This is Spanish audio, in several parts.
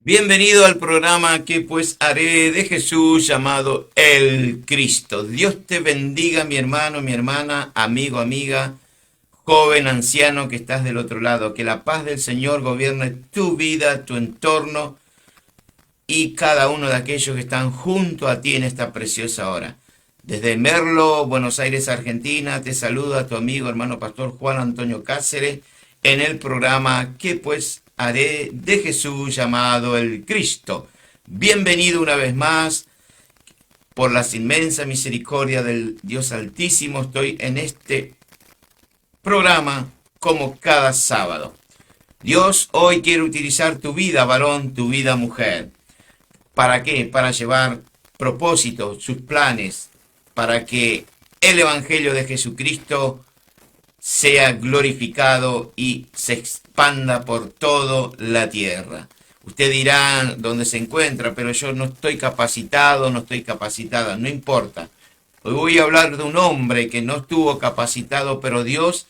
Bienvenido al programa que pues haré de Jesús llamado el Cristo. Dios te bendiga, mi hermano, mi hermana, amigo, amiga, joven, anciano que estás del otro lado. Que la paz del Señor gobierne tu vida, tu entorno y cada uno de aquellos que están junto a ti en esta preciosa hora. Desde Merlo, Buenos Aires, Argentina, te saluda tu amigo hermano pastor Juan Antonio Cáceres en el programa que pues haré de Jesús llamado el Cristo. Bienvenido una vez más. Por las inmensas misericordia del Dios Altísimo estoy en este programa como cada sábado. Dios hoy quiere utilizar tu vida, varón, tu vida, mujer. ¿Para qué? Para llevar propósitos, sus planes, para que el Evangelio de Jesucristo sea glorificado y se expanda por toda la tierra. Usted dirá dónde se encuentra, pero yo no estoy capacitado, no estoy capacitada, no importa. Hoy voy a hablar de un hombre que no estuvo capacitado, pero Dios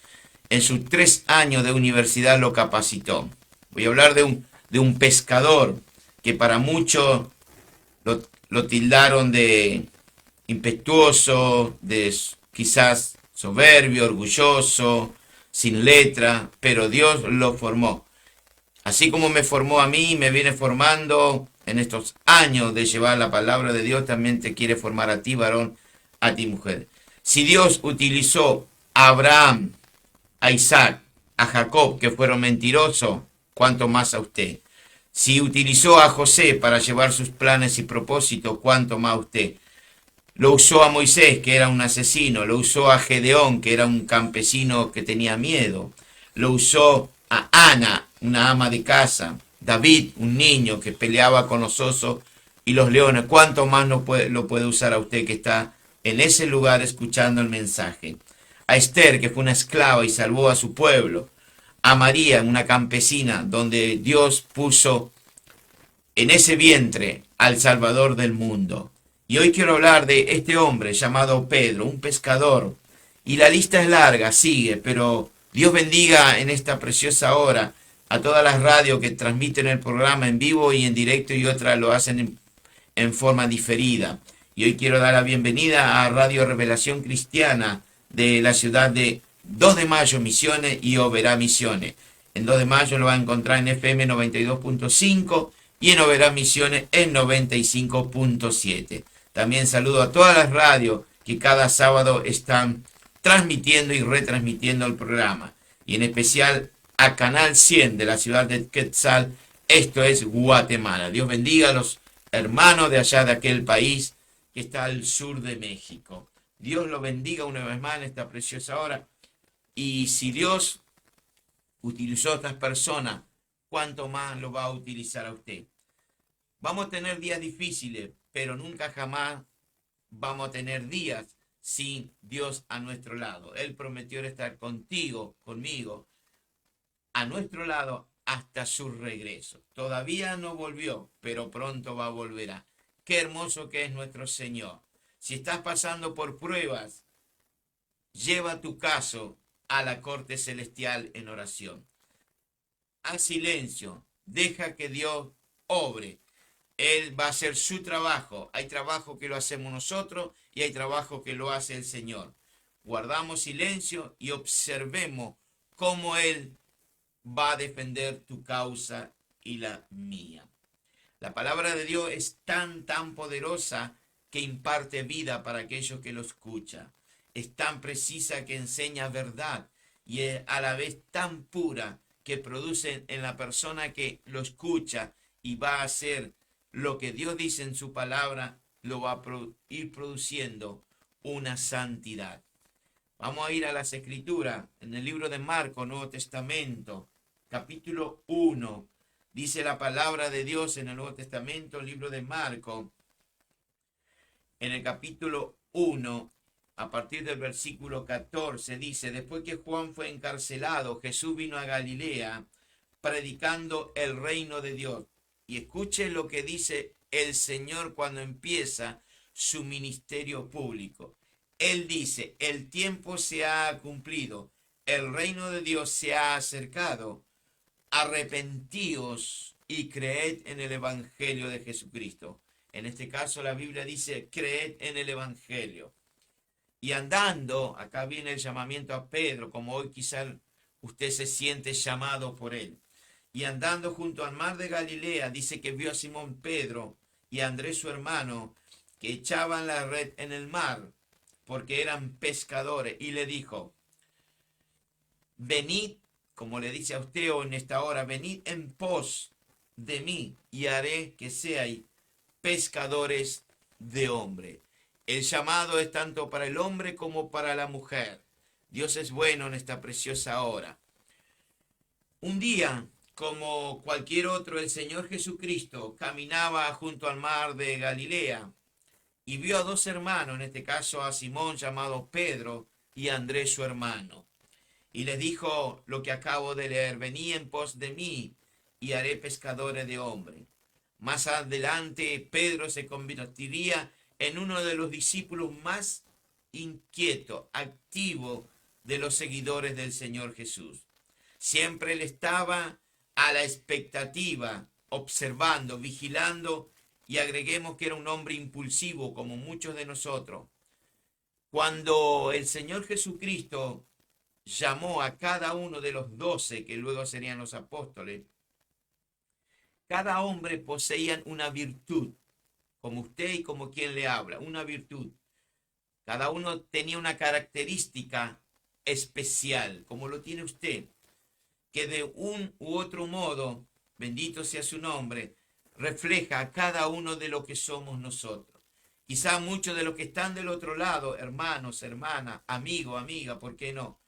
en sus 3 años de universidad lo capacitó. Voy a hablar de un pescador que para muchos lo tildaron de impetuoso, de quizás soberbio, orgulloso, sin letra, pero Dios lo formó. Así como me formó a mí, me viene formando en estos años de llevar la palabra de Dios, también te quiere formar a ti, varón, a ti, mujer. Si Dios utilizó a Abraham, a Isaac, a Jacob, que fueron mentirosos, ¿cuánto más a usted? Si utilizó a José para llevar sus planes y propósitos, ¿cuánto más a usted? Lo usó a Moisés, que era un asesino. Lo usó a Gedeón, que era un campesino que tenía miedo. Lo usó a Ana, una ama de casa. David, un niño que peleaba con los osos y los leones. ¿Cuánto más lo puede usar a usted que está en ese lugar escuchando el mensaje? A Esther, que fue una esclava y salvó a su pueblo. A María, una campesina, donde Dios puso en ese vientre al Salvador del mundo. Y hoy quiero hablar de este hombre llamado Pedro, un pescador. Y la lista es larga, sigue, pero Dios bendiga en esta preciosa hora a todas las radios que transmiten el programa en vivo y en directo y otras lo hacen en forma diferida. Y hoy quiero dar la bienvenida a Radio Revelación Cristiana de la ciudad de 2 de Mayo Misiones y Oberá Misiones. En 2 de Mayo lo va a encontrar en FM 92.5 y en Oberá Misiones en 95.7. También saludo a todas las radios que cada sábado están transmitiendo y retransmitiendo el programa. Y en especial a Canal 100 de la ciudad de Quetzal, esto es Guatemala. Dios bendiga a los hermanos de allá de aquel país que está al sur de México. Dios lo bendiga una vez más en esta preciosa hora. Y si Dios utilizó a estas personas, ¿cuánto más lo va a utilizar a usted? Vamos a tener días difíciles, pero nunca jamás vamos a tener días sin Dios a nuestro lado. Él prometió estar contigo, conmigo, a nuestro lado hasta su regreso. Todavía no volvió, pero pronto va a volver. Qué hermoso que es nuestro Señor. Si estás pasando por pruebas, lleva tu caso a la corte celestial en oración. Haz silencio, deja que Dios obre. Él va a hacer su trabajo. Hay trabajo que lo hacemos nosotros y hay trabajo que lo hace el Señor. Guardamos silencio y observemos cómo Él va a defender tu causa y la mía. La palabra de Dios es tan poderosa que imparte vida para aquellos que lo escuchan. Es tan precisa que enseña verdad y es a la vez tan pura que produce en la persona que lo escucha y va a hacer lo que Dios dice en su palabra, lo va a ir produciendo una santidad. Vamos a ir a las escrituras en el libro de Marcos, Nuevo Testamento, capítulo 1. Dice la palabra de Dios en el Nuevo Testamento, el libro de Marcos, en el capítulo 1, a partir del versículo 14, dice: después que Juan fue encarcelado, Jesús vino a Galilea predicando el reino de Dios. Y escuche lo que dice el Señor cuando empieza su ministerio público. Él dice: el tiempo se ha cumplido, el reino de Dios se ha acercado, arrepentíos y creed en el Evangelio de Jesucristo. En este caso la Biblia dice, creed en el Evangelio. Y andando, acá viene el llamamiento a Pedro, como hoy quizá usted se siente llamado por él. Y andando junto al mar de Galilea, dice que vio a Simón Pedro y a Andrés su hermano, que echaban la red en el mar, porque eran pescadores, y le dijo, venid, como le dice a usted hoy en esta hora, venid en pos de mí, y haré que seáis pescadores de hombre. El llamado es tanto para el hombre como para la mujer. Dios es bueno en esta preciosa hora. Un día, como cualquier otro, el Señor Jesucristo caminaba junto al mar de Galilea y vio a dos hermanos, en este caso a Simón llamado Pedro y a Andrés su hermano. Y les dijo lo que acabo de leer, venid en pos de mí y haré pescadores de hombres. Más adelante Pedro se convertiría en uno de los discípulos más inquietos, activos de los seguidores del Señor Jesús. Siempre él estaba a la expectativa, observando, vigilando, y agreguemos que era un hombre impulsivo como muchos de nosotros. Cuando el Señor Jesucristo llamó a cada uno de los 12, que luego serían los apóstoles, cada hombre poseía una virtud, como usted y como quien le habla, una virtud. Cada uno tenía una característica especial, como lo tiene usted, que de un u otro modo, bendito sea su nombre, refleja a cada uno de lo que somos nosotros. Quizá muchos de los que están del otro lado, hermanos, hermanas, amigo, amiga, ¿por qué no?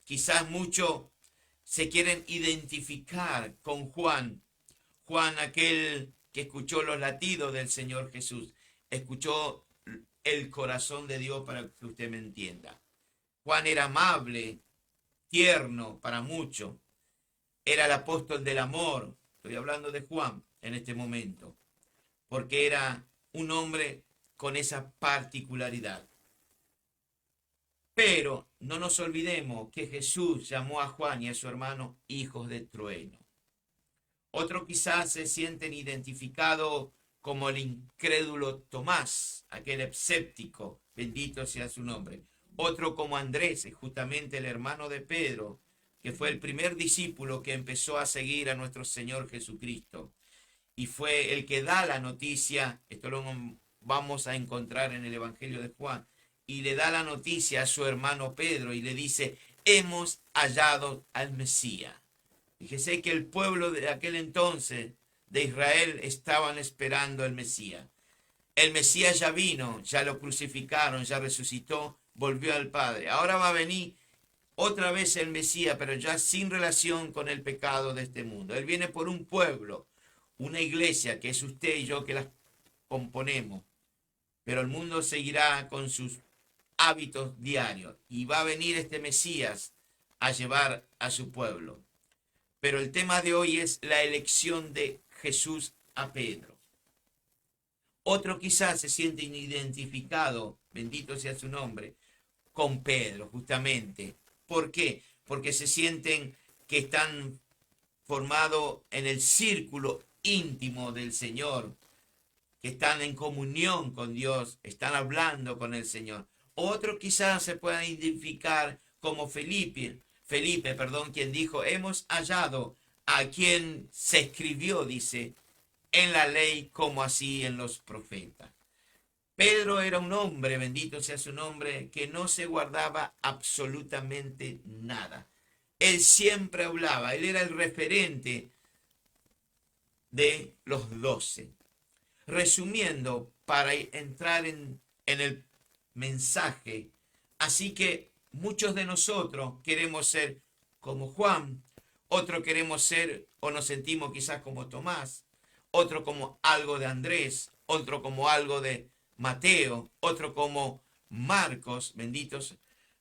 Quizás muchos se quieren identificar con Juan, Juan aquel que escuchó los latidos del Señor Jesús, escuchó el corazón de Dios, para que usted me entienda. Juan era amable, tierno para muchos, era el apóstol del amor, estoy hablando de Juan en este momento, porque era un hombre con esa particularidad. Pero no nos olvidemos que Jesús llamó a Juan y a su hermano hijos de trueno. Otros quizás se sienten identificados como el incrédulo Tomás, aquel escéptico, bendito sea su nombre. Otro como Andrés, justamente el hermano de Pedro, que fue el primer discípulo que empezó a seguir a nuestro Señor Jesucristo. Y fue el que da la noticia, esto lo vamos a encontrar en el Evangelio de Juan, y le da la noticia a su hermano Pedro y le dice, hemos hallado al Mesías. Fíjese que el pueblo de aquel entonces de Israel estaban esperando al Mesías. El Mesías ya vino, ya lo crucificaron, ya resucitó, volvió al Padre. Ahora va a venir otra vez el Mesías, pero ya sin relación con el pecado de este mundo. Él viene por un pueblo, una iglesia que es usted y yo que las componemos. Pero el mundo seguirá con sus hábitos diarios y va a venir este Mesías a llevar a su pueblo. Pero el tema de hoy es la elección de Jesús a Pedro. Otro quizás se siente identificado, bendito sea su nombre, con Pedro, justamente. ¿Por qué? Porque se sienten que están formados en el círculo íntimo del Señor, que están en comunión con Dios, están hablando con el Señor. Otro quizás se pueda identificar como Felipe, quien dijo, hemos hallado a quien se escribió, dice, en la ley como así en los profetas. Pedro era un hombre, bendito sea su nombre, que no se guardaba absolutamente nada. Él siempre hablaba, él era el referente de los 12. Resumiendo, para entrar en el mensaje, así que muchos de nosotros queremos ser como Juan, otros queremos ser o nos sentimos quizás como Tomás, otro como algo de Andrés, otro como algo de Mateo, otro como Marcos, benditos.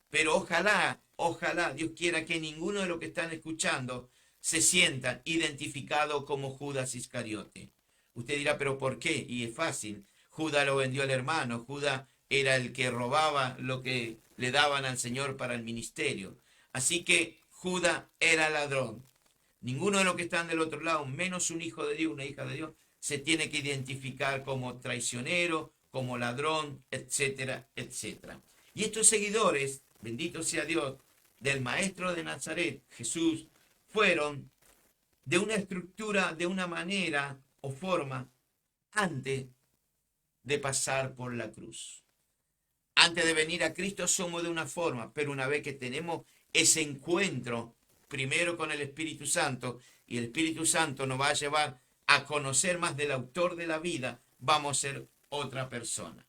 Pero ojalá, ojalá Dios quiera que ninguno de los que están escuchando se sientan identificados como Judas Iscariote. Usted dirá, ¿pero por qué? Y es fácil. Judas lo vendió al hermano. Judas era el que robaba lo que le daban al Señor para el ministerio. Así que Judas era ladrón. Ninguno de los que están del otro lado, menos un hijo de Dios, una hija de Dios, se tiene que identificar como traicionero, como ladrón, etcétera, etcétera. Y estos seguidores, bendito sea Dios, del Maestro de Nazaret, Jesús, fueron de una estructura, de una manera o forma, antes de pasar por la cruz. Antes de venir a Cristo somos de una forma, pero una vez que tenemos ese encuentro, primero con el Espíritu Santo, y el Espíritu Santo nos va a llevar a conocer más del autor de la vida, vamos a ser otra persona.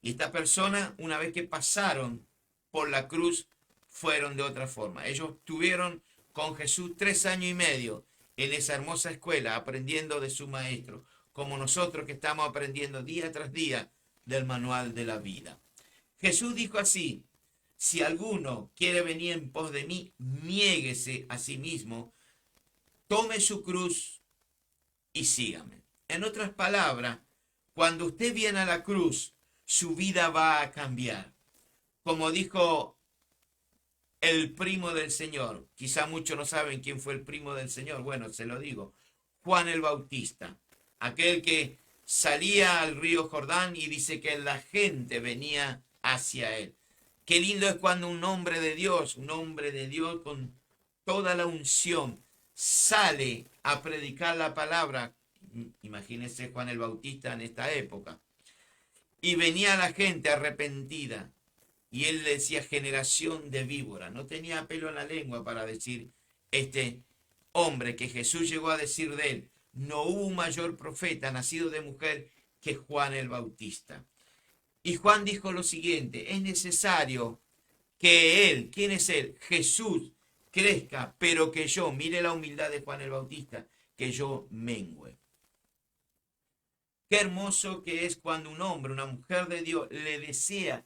Y esta persona, una vez que pasaron por la cruz, fueron de otra forma. Ellos estuvieron con Jesús 3 años y medio en esa hermosa escuela, aprendiendo de su maestro, como nosotros que estamos aprendiendo día tras día del manual de la vida. Jesús dijo así: si alguno quiere venir en pos de mí, niéguese a sí mismo, tome su cruz y sígame. En otras palabras, cuando usted viene a la cruz, su vida va a cambiar. Como dijo el primo del Señor, quizá muchos no saben quién fue el primo del Señor, bueno, se lo digo, Juan el Bautista, aquel que salía al río Jordán y dice que la gente venía hacia él. Qué lindo es cuando un hombre de Dios con toda la unción, sale a predicar la palabra. Imagínense Juan el Bautista en esta época. Y venía la gente arrepentida. Y él decía generación de víbora. No tenía pelo en la lengua para decir este hombre que Jesús llegó a decir de él. No hubo un mayor profeta nacido de mujer que Juan el Bautista. Y Juan dijo lo siguiente: es necesario que él, ¿quién es él? Jesús, crezca, pero que yo, mire la humildad de Juan el Bautista, que yo mengüe. Qué hermoso que es cuando un hombre, una mujer de Dios, le desea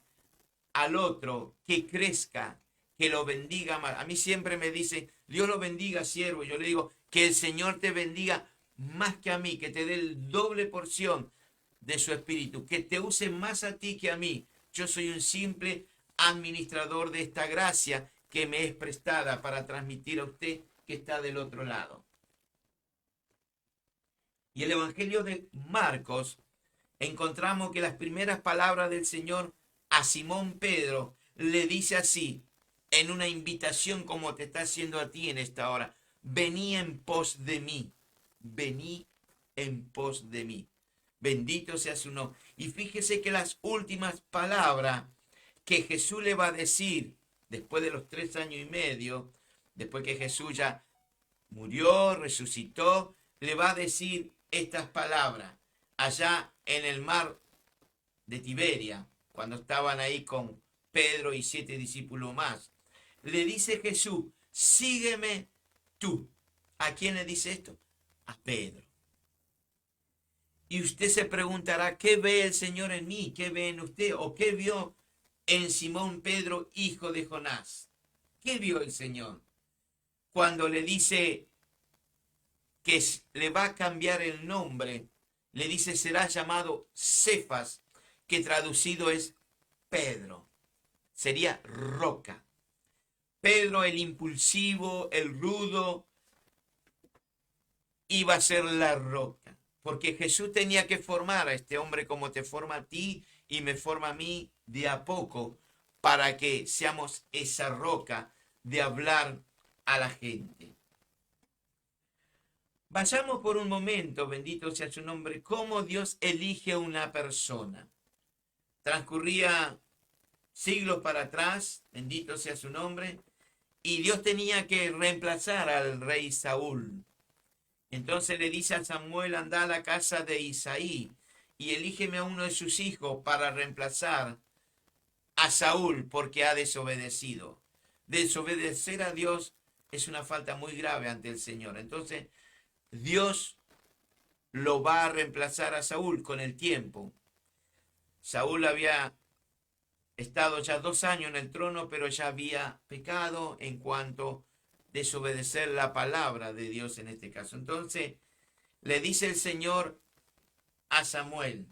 al otro que crezca, que lo bendiga más. A mí siempre me dicen, Dios lo bendiga, siervo. Yo le digo, que el Señor te bendiga más que a mí, que te dé el doble porción de su espíritu, que te use más a ti que a mí. Yo soy un simple administrador de esta gracia que me es prestada para transmitir a usted que está del otro lado. Y el Evangelio de Marcos, encontramos que las primeras palabras del Señor a Simón Pedro le dice así, en una invitación como te está haciendo a ti en esta hora: vení en pos de mí, vení en pos de mí. Bendito sea su nombre. Y fíjese que las últimas palabras que Jesús le va a decir después de los 3 años y medio, después que Jesús ya murió, resucitó, le va a decir estas palabras allá en el mar de Tiberia, cuando estaban ahí con Pedro y 7 discípulos más. Le dice Jesús: sígueme tú. ¿A quién le dice esto? A Pedro. Y usted se preguntará, ¿qué ve el Señor en mí? ¿Qué ve en usted? ¿O qué vio en Simón Pedro, hijo de Jonás? ¿Qué vio el Señor? Cuando le dice que le va a cambiar el nombre, le dice será llamado Cefas, que traducido es Pedro. Sería roca. Pedro, el impulsivo, el rudo, iba a ser la roca. Porque Jesús tenía que formar a este hombre como te forma a ti y me forma a mí de a poco, para que seamos esa roca de hablar a la gente. Vayamos por un momento, bendito sea su nombre, cómo Dios elige a una persona. Transcurría siglos para atrás, bendito sea su nombre, y Dios tenía que reemplazar al rey Saúl. Entonces le dice a Samuel: anda a la casa de Isaí y elígeme a uno de sus hijos para reemplazar a Saúl, porque ha desobedecido. Desobedecer a Dios es una falta muy grave ante el Señor. Entonces Dios lo va a reemplazar a Saúl con el tiempo. Saúl había estado ya 2 años en el trono, pero ya había pecado en cuanto a desobedecer la palabra de Dios en este caso. Entonces le dice el Señor a Samuel: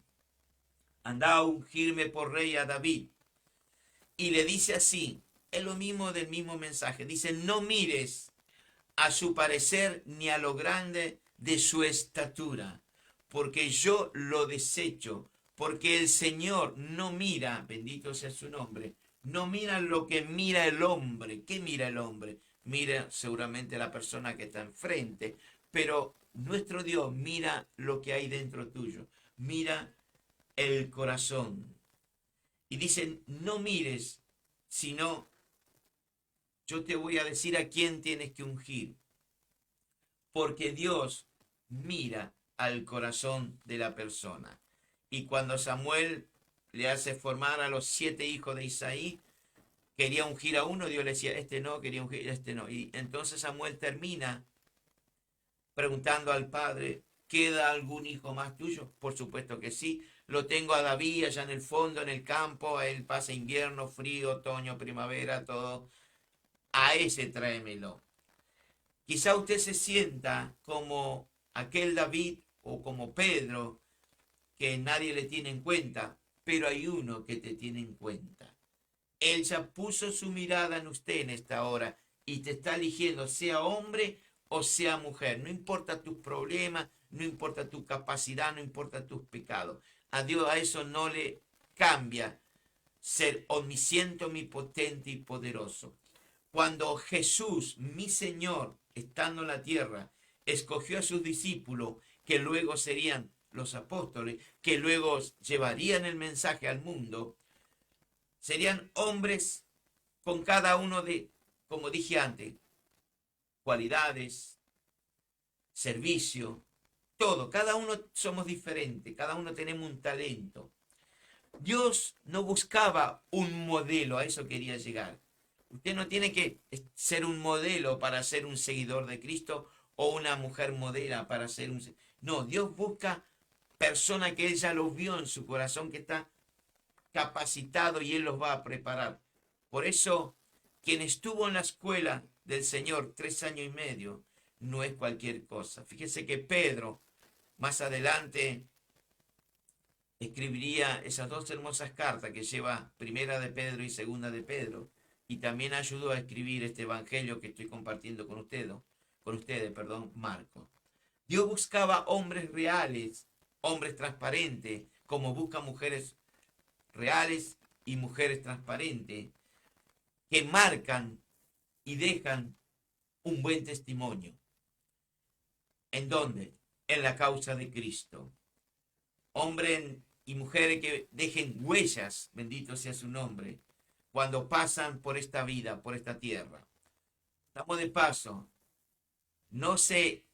anda a ungirme por rey a David. Y le dice así, es lo mismo del mismo mensaje. Dice: no mires a su parecer ni a lo grande de su estatura, porque yo lo desecho, porque el Señor no mira, bendito sea su nombre, no mira lo que mira el hombre. ¿Qué mira el hombre? Mira seguramente la persona que está enfrente, pero nuestro Dios mira lo que hay dentro tuyo, mira el corazón. Y dicen, no mires, sino yo te voy a decir a quién tienes que ungir, porque Dios mira al corazón de la persona. Y cuando Samuel le hace formar a los 7 hijos de Isaí, quería ungir a uno, Dios le decía, este no, quería ungir, este no. Y entonces Samuel termina preguntando al padre, ¿queda algún hijo más tuyo? Por supuesto que sí. Lo tengo a David allá en el fondo, en el campo, él pasa invierno, frío, otoño, primavera, todo. A ese tráemelo. Quizá usted se sienta como aquel David o como Pedro, que nadie le tiene en cuenta, pero hay uno que te tiene en cuenta. Él ya puso su mirada en usted en esta hora y te está eligiendo, sea hombre o sea mujer. No importa tus problemas, no importa tu capacidad, no importa tus pecados. A Dios a eso no le cambia ser omnisciente, omnipotente y poderoso. Cuando Jesús, mi Señor, estando en la tierra, escogió a sus discípulos, que luego serían los apóstoles, que luego llevarían el mensaje al mundo, serían hombres con cada uno de, como dije antes, cualidades, servicio, todo. Cada uno somos diferentes, cada uno tenemos un talento. Dios no buscaba un modelo, a eso quería llegar. Usted no tiene que ser un modelo para ser un seguidor de Cristo o una mujer modelo para ser un... No, Dios busca personas que Él ya los vio en su corazón, que está capacitado y Él los va a preparar. Por eso, quien estuvo en la escuela del Señor 3 años y medio, no es cualquier cosa. Fíjese que Pedro, más adelante, escribiría esas 2 hermosas cartas que lleva Primera de Pedro y Segunda de Pedro, y también ayudó a escribir este evangelio que estoy compartiendo con ustedes, Marco. Dios buscaba hombres reales, hombres transparentes, como busca mujeres reales y mujeres transparentes, que marcan y dejan un buen testimonio. ¿En dónde? En la causa de Cristo. Hombres y mujeres que dejen huellas, bendito sea su nombre, cuando pasan por esta vida, por esta tierra. Estamos de paso. No se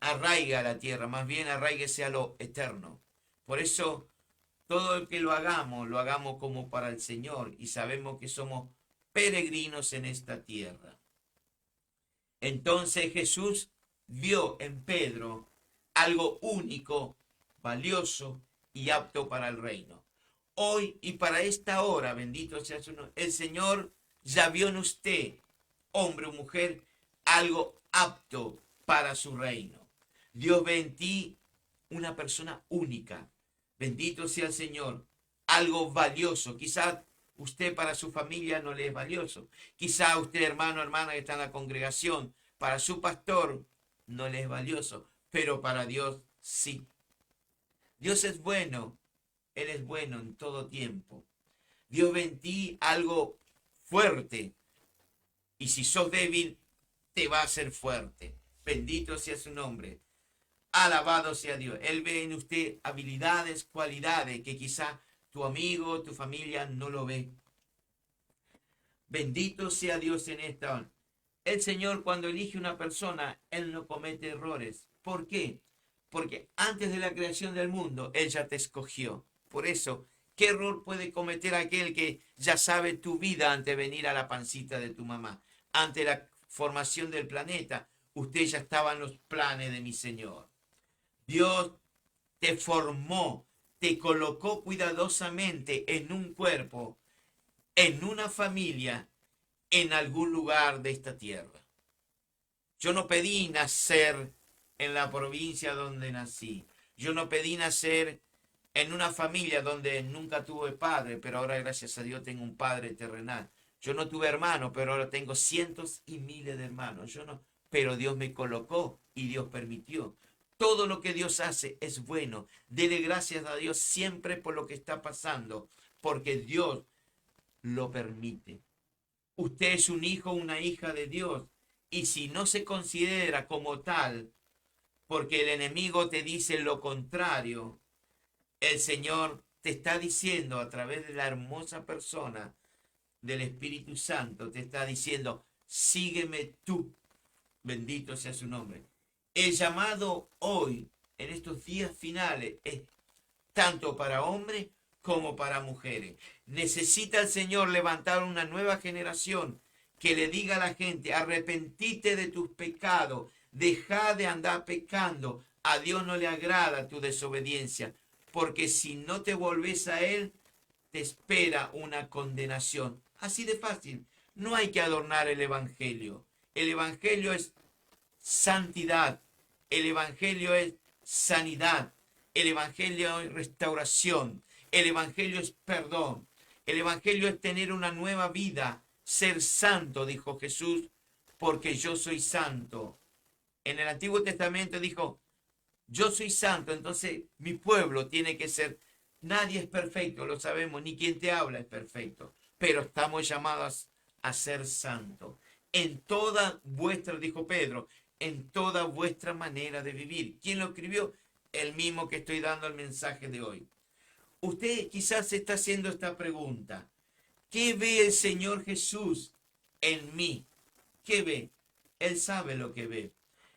arraiga a la tierra, más bien arraíguese a lo eterno. Por eso, todo el que lo hagamos como para el Señor y sabemos que somos peregrinos en esta tierra. Entonces Jesús vio en Pedro algo único, valioso y apto para el reino. Hoy y para esta hora, bendito sea su nombre, el Señor ya vio en usted, hombre o mujer, algo apto para su reino. Dios ve en ti una persona única. Bendito sea el Señor. Algo valioso. Quizás usted para su familia no le es valioso. Quizás usted, hermano, hermana que está en la congregación, para su pastor no le es valioso. Pero para Dios sí. Dios es bueno. Él es bueno en todo tiempo. Dios ve en ti algo fuerte. Y si sos débil, te va a hacer fuerte. Bendito sea su nombre. Alabado sea Dios. Él ve en usted habilidades, cualidades que quizá tu amigo, tu familia no lo ve. Bendito sea Dios en esta hora. El Señor cuando elige una persona, Él no comete errores. ¿Por qué? Porque antes de la creación del mundo, Él ya te escogió. Por eso, ¿qué error puede cometer aquel que ya sabe tu vida antes de venir a la pancita de tu mamá? Ante la formación del planeta, usted ya estaba en los planes de mi Señor. Dios te formó, te colocó cuidadosamente en un cuerpo, en una familia, en algún lugar de esta tierra. Yo no pedí nacer en la provincia donde nací. Yo no pedí nacer en una familia donde nunca tuve padre, pero ahora gracias a Dios tengo un padre terrenal. Yo no tuve hermano, pero ahora tengo cientos y miles de hermanos. Yo no pero Dios me colocó y Dios permitió. Todo lo que Dios hace es bueno. Dele gracias a Dios siempre por lo que está pasando, porque Dios lo permite. Usted es un hijo o una hija de Dios, y si no se considera como tal, porque el enemigo te dice lo contrario, el Señor te está diciendo a través de la hermosa persona del Espíritu Santo, te está diciendo, sígueme tú, bendito sea su nombre. El llamado hoy, en estos días finales, es tanto para hombres como para mujeres. Necesita el Señor levantar una nueva generación que le diga a la gente, arrepentite de tus pecados, deja de andar pecando, a Dios no le agrada tu desobediencia, porque si no te volvés a Él, te espera una condenación. Así de fácil. No hay que adornar el Evangelio. El Evangelio es santidad. El Evangelio es sanidad. El Evangelio es restauración. El Evangelio es perdón. El Evangelio es tener una nueva vida. Ser santo, dijo Jesús, porque yo soy santo. En el Antiguo Testamento dijo, yo soy santo, entonces mi pueblo tiene que ser. Nadie es perfecto, lo sabemos, ni quien te habla es perfecto, pero estamos llamados a ser santos. En toda vuestra, dijo Pedro, en toda vuestra manera de vivir. ¿Quién lo escribió? El mismo que estoy dando el mensaje de hoy. Usted quizás se está haciendo esta pregunta. ¿Qué ve el Señor Jesús en mí? ¿Qué ve? Él sabe lo que ve.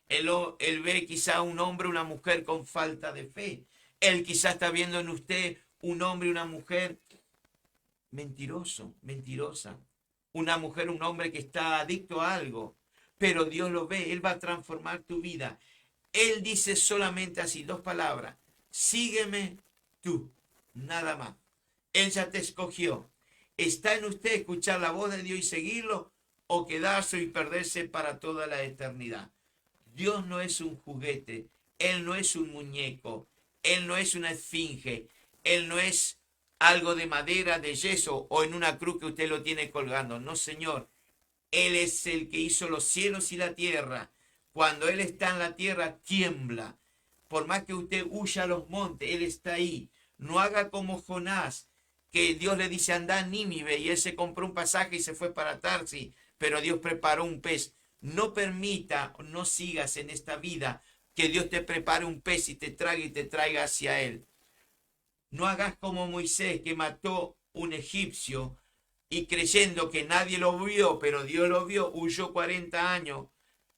Él ve quizá un hombre, una mujer con falta de fe. Él quizá está viendo en usted un hombre y una mujer mentiroso, mentirosa. Una mujer, un hombre que está adicto a algo. Pero Dios lo ve, Él va a transformar tu vida. Él dice solamente así, dos palabras. Sígueme tú, nada más. Él ya te escogió. ¿Está en usted escuchar la voz de Dios y seguirlo o quedarse y perderse para toda la eternidad? Dios no es un juguete, Él no es un muñeco, Él no es una esfinge, Él no es algo de madera, de yeso o en una cruz que usted lo tiene colgando. No, Señor, Él es el que hizo los cielos y la tierra. Cuando Él está en la tierra, tiembla. Por más que usted huya a los montes, Él está ahí. No haga como Jonás, que Dios le dice anda a Nínive y él se compró un pasaje y se fue para Tarsis, pero Dios preparó un pez. No permita, no sigas en esta vida que Dios te prepare un pez y te traiga hacia Él. No hagas como Moisés, que mató un egipcio y creyendo que nadie lo vio, pero Dios lo vio, huyó 40 años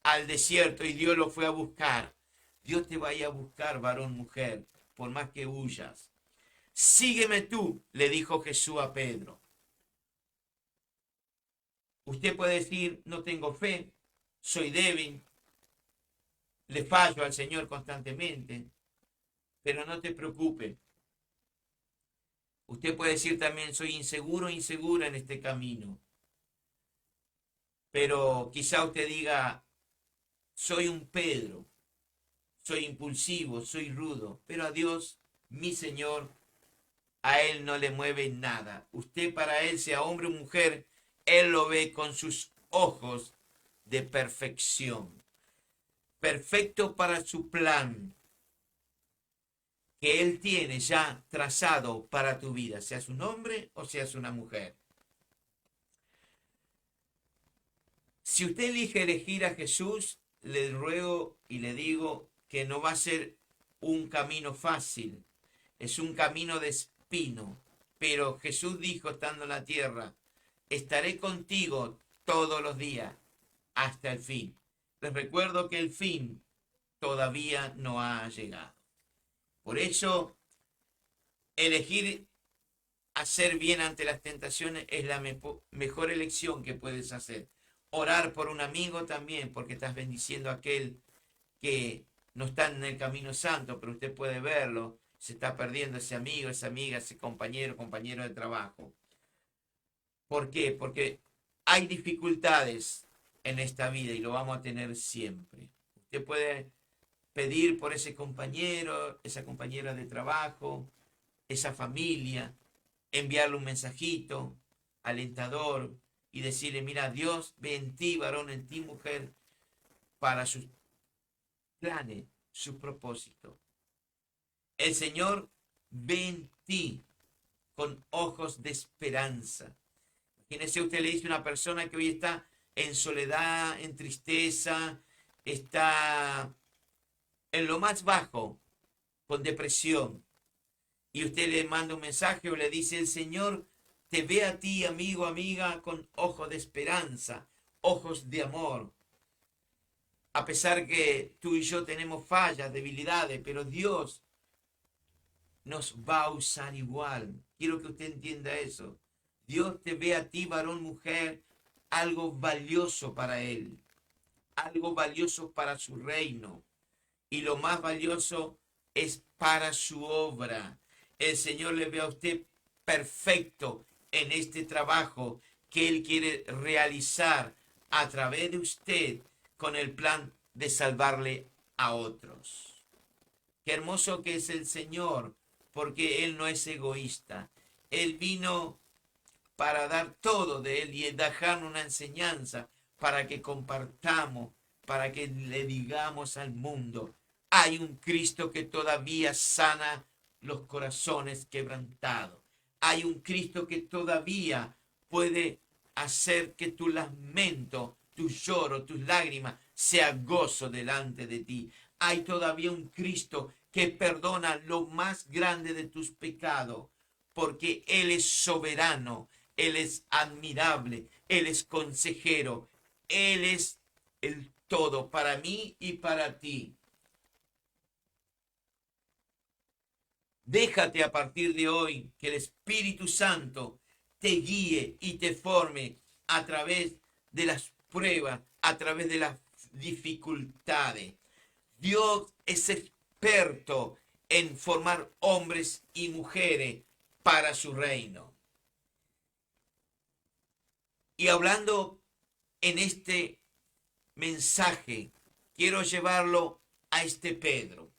al desierto y Dios lo fue a buscar. Dios te vaya a buscar, varón, mujer, por más que huyas. Sígueme tú, le dijo Jesús a Pedro. Usted puede decir, no tengo fe, soy débil, le fallo al Señor constantemente, pero no te preocupes. Usted puede decir también, soy inseguro, insegura en este camino, pero quizá usted diga, soy un Pedro, soy impulsivo, soy rudo, pero a Dios, mi Señor, a Él no le mueve nada. Usted para Él, sea hombre o mujer, Él lo ve con sus ojos de perfección. Perfecto para su plan que Él tiene ya trazado para tu vida, seas un hombre o seas una mujer. Si usted elige elegir a Jesús, le ruego y le digo que no va a ser un camino fácil, es un camino de espino, pero Jesús dijo estando en la tierra, estaré contigo todos los días hasta el fin. Les recuerdo que el fin todavía no ha llegado. Por eso, elegir hacer bien ante las tentaciones es la mejor elección que puedes hacer. Orar por un amigo también, porque estás bendiciendo a aquel que no está en el camino santo, pero usted puede verlo, se está perdiendo ese amigo, esa amiga, ese compañero de trabajo. ¿Por qué? Porque hay dificultades en esta vida y lo vamos a tener siempre. Usted puede pedir por ese compañero, esa compañera de trabajo, esa familia, enviarle un mensajito alentador y decirle, mira, Dios ve en ti, varón, en ti, mujer, para sus planes, sus propósitos. El Señor ve en ti con ojos de esperanza. Imagínese, usted le dice a una persona que hoy está en soledad, en tristeza, está en lo más bajo, con depresión, y usted le manda un mensaje o le dice: el Señor te ve a ti, amigo, amiga, con ojos de esperanza, ojos de amor. A pesar que tú y yo tenemos fallas, debilidades, pero Dios nos va a usar igual. Quiero que usted entienda eso. Dios te ve a ti, varón, mujer, algo valioso para Él, algo valioso para su reino. Y lo más valioso es para su obra. El Señor le ve a usted perfecto en este trabajo que Él quiere realizar a través de usted con el plan de salvarle a otros. Qué hermoso que es el Señor, porque Él no es egoísta. Él vino para dar todo de Él y dejar una enseñanza para que compartamos, para que le digamos al mundo: hay un Cristo que todavía sana los corazones quebrantados. Hay un Cristo que todavía puede hacer que tu lamento, tu lloro, tus lágrimas sea gozo delante de ti. Hay todavía un Cristo que perdona lo más grande de tus pecados, porque Él es soberano, Él es admirable, Él es consejero, Él es el todo para mí y para ti. Déjate a partir de hoy que el Espíritu Santo te guíe y te forme a través de las pruebas, a través de las dificultades. Dios es experto en formar hombres y mujeres para su reino. Y hablando en este mensaje, quiero llevarlo a este Pedro.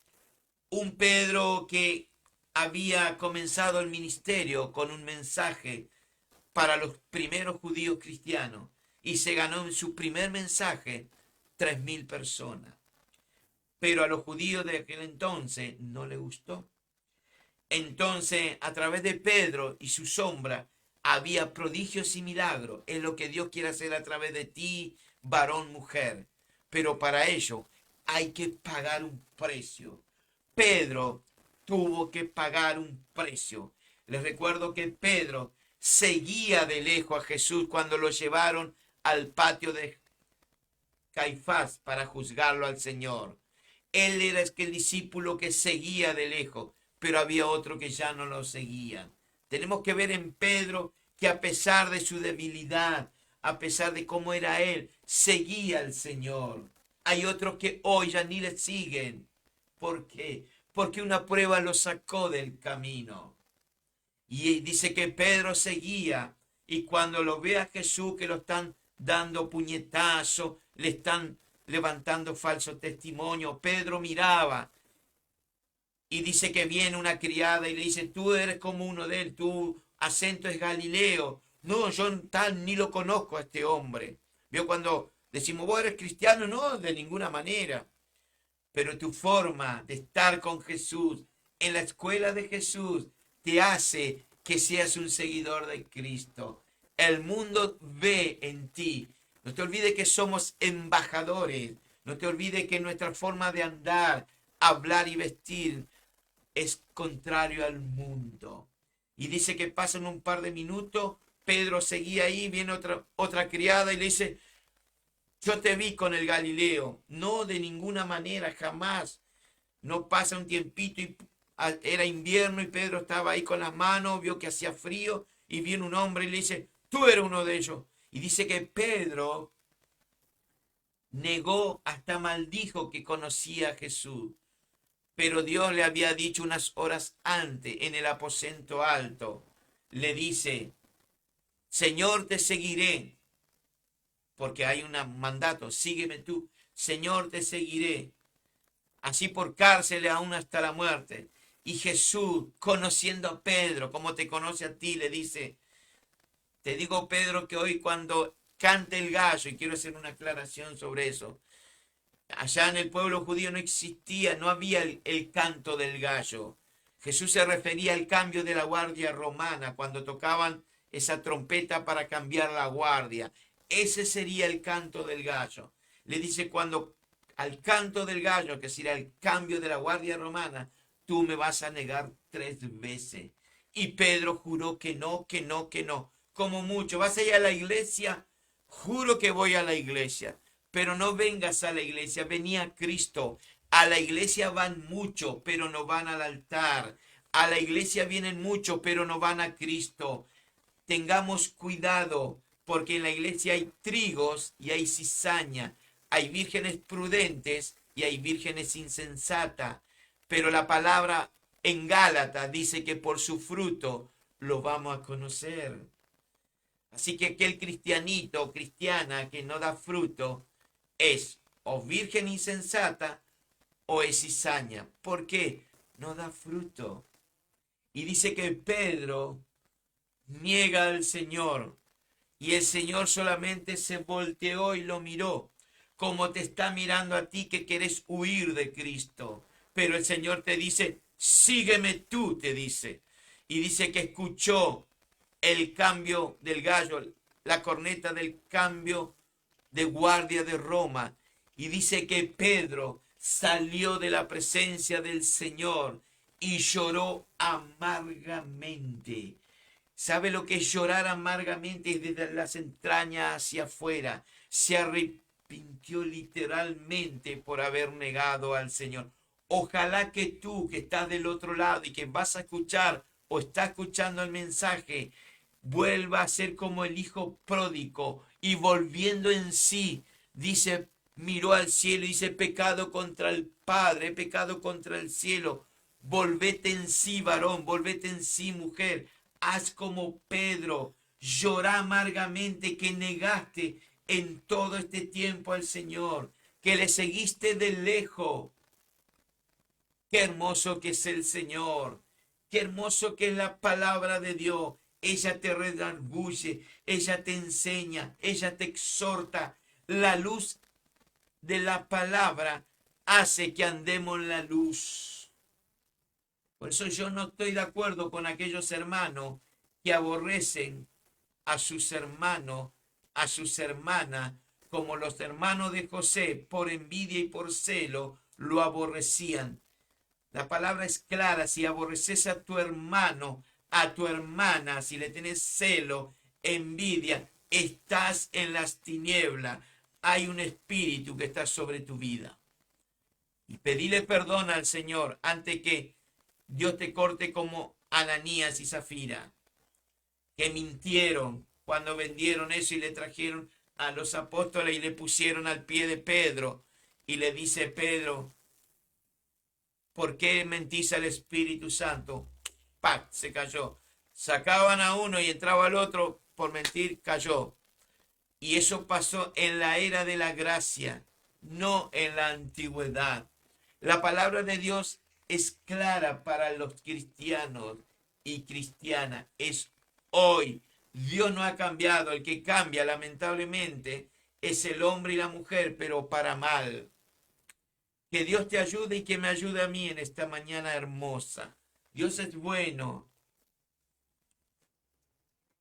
Un Pedro que había comenzado el ministerio con un mensaje para los primeros judíos cristianos y se ganó en su primer mensaje 3.000 personas. Pero a los judíos de aquel entonces no le gustó. Entonces, a través de Pedro y su sombra, había prodigios y milagros. Es lo que Dios quiere hacer a través de ti, varón, mujer. Pero para ello hay que pagar un precio. Pedro tuvo que pagar un precio. Les recuerdo que Pedro seguía de lejos a Jesús cuando lo llevaron al patio de Caifás para juzgarlo al Señor. Él era el discípulo que seguía de lejos, pero había otro que ya no lo seguía. Tenemos que ver en Pedro que a pesar de su debilidad, a pesar de cómo era él, seguía al Señor. Hay otros que hoy ya ni le siguen. ¿Por qué? Porque una prueba lo sacó del camino. Y dice que Pedro seguía, y cuando lo ve a Jesús que lo están dando puñetazos, le están levantando falso testimonio, Pedro miraba y dice que viene una criada y le dice: tú eres como uno de él, tu acento es galileo. No, yo tal ni lo conozco a este hombre. ¿Vio? Cuando decimos: vos eres cristiano, no, de ninguna manera. Pero tu forma de estar con Jesús, en la escuela de Jesús, te hace que seas un seguidor de Cristo. El mundo ve en ti. No te olvides que somos embajadores. No te olvides que nuestra forma de andar, hablar y vestir es contrario al mundo. Y dice que pasan un par de minutos, Pedro seguía ahí, viene otra criada y le dice: yo te vi con el Galileo. No, de ninguna manera, jamás. No pasa un tiempito y era invierno y Pedro estaba ahí con las manos, vio que hacía frío y viene un hombre y le dice: tú eres uno de ellos. Y dice que Pedro negó, hasta maldijo que conocía a Jesús. Pero Dios le había dicho unas horas antes en el aposento alto. Le dice: Señor, te seguiré. Porque hay un mandato: sígueme tú. Señor, te seguiré. Así por cárcel aún hasta la muerte. Y Jesús, conociendo a Pedro, como te conoce a ti, le dice: te digo, Pedro, que hoy cuando cante el gallo, y quiero hacer una aclaración sobre eso, Allá en el pueblo judío no existía, no había el canto del gallo. Jesús se refería al cambio de la guardia romana, cuando tocaban esa trompeta para cambiar la guardia. Ese sería el canto del gallo. Le dice, cuando al canto del gallo, que será el cambio de la guardia romana, tú me vas a negar 3 veces. Y Pedro juró que no, que no, que no. Como mucho, ¿vas a ir a la iglesia? Juro que voy a la iglesia, pero no vengas a la iglesia, venía a Cristo. A la iglesia van mucho, pero no van al altar. A la iglesia vienen mucho, pero no van a Cristo. Tengamos cuidado, porque en la iglesia hay trigos y hay cizaña. Hay vírgenes prudentes y hay vírgenes insensatas. Pero la palabra en Gálatas dice que por su fruto lo vamos a conocer. Así que aquel cristianito o cristiana que no da fruto es o virgen insensata o es cizaña. ¿Por qué? No da fruto. Y dice que Pedro niega al Señor y el Señor solamente se volteó y lo miró, como te está mirando a ti que quieres huir de Cristo. Pero el Señor te dice, sígueme tú, te dice. Y dice que escuchó el cambio del gallo, la corneta del cambio de guardia de Roma. Y dice que Pedro salió de la presencia del Señor y lloró amargamente. ¿Sabe lo que es llorar amargamente? Es desde las entrañas hacia afuera. Se arrepintió literalmente por haber negado al Señor. Ojalá que tú que estás del otro lado y que vas a escuchar o está escuchando el mensaje, vuelva a ser como el hijo pródigo y volviendo en sí, dice, miró al cielo y dice, pecado contra el Padre, pecado contra el cielo. Volvete en sí, varón, volvete en sí, mujer. Haz como Pedro, llorá amargamente que negaste en todo este tiempo al Señor, que le seguiste de lejos. Qué hermoso que es el Señor, qué hermoso que es la palabra de Dios. Ella te redarguye, ella te enseña, ella te exhorta. La luz de la palabra hace que andemos en la luz. Por eso yo no estoy de acuerdo con aquellos hermanos que aborrecen a sus hermanos, a sus hermanas, como los hermanos de José, por envidia y por celo, lo aborrecían. La palabra es clara, si aborreces a tu hermano, a tu hermana, si le tienes celo, envidia, estás en las tinieblas. Hay un espíritu que está sobre tu vida. Y pedile perdón al Señor antes que Dios te corte como Ananías y Zafira, que mintieron cuando vendieron eso y le trajeron a los apóstoles y le pusieron al pie de Pedro. Y le dice Pedro, ¿por qué mentís al Espíritu Santo? ¡Pac! Se cayó. Sacaban a uno y entraba al otro por mentir, cayó. Y eso pasó en la era de la gracia, no en la antigüedad. La palabra de Dios es clara para los cristianos y cristianas. Es hoy. Dios no ha cambiado. El que cambia, lamentablemente, es el hombre y la mujer, pero para mal. Que Dios te ayude y que me ayude a mí en esta mañana hermosa. Dios es bueno.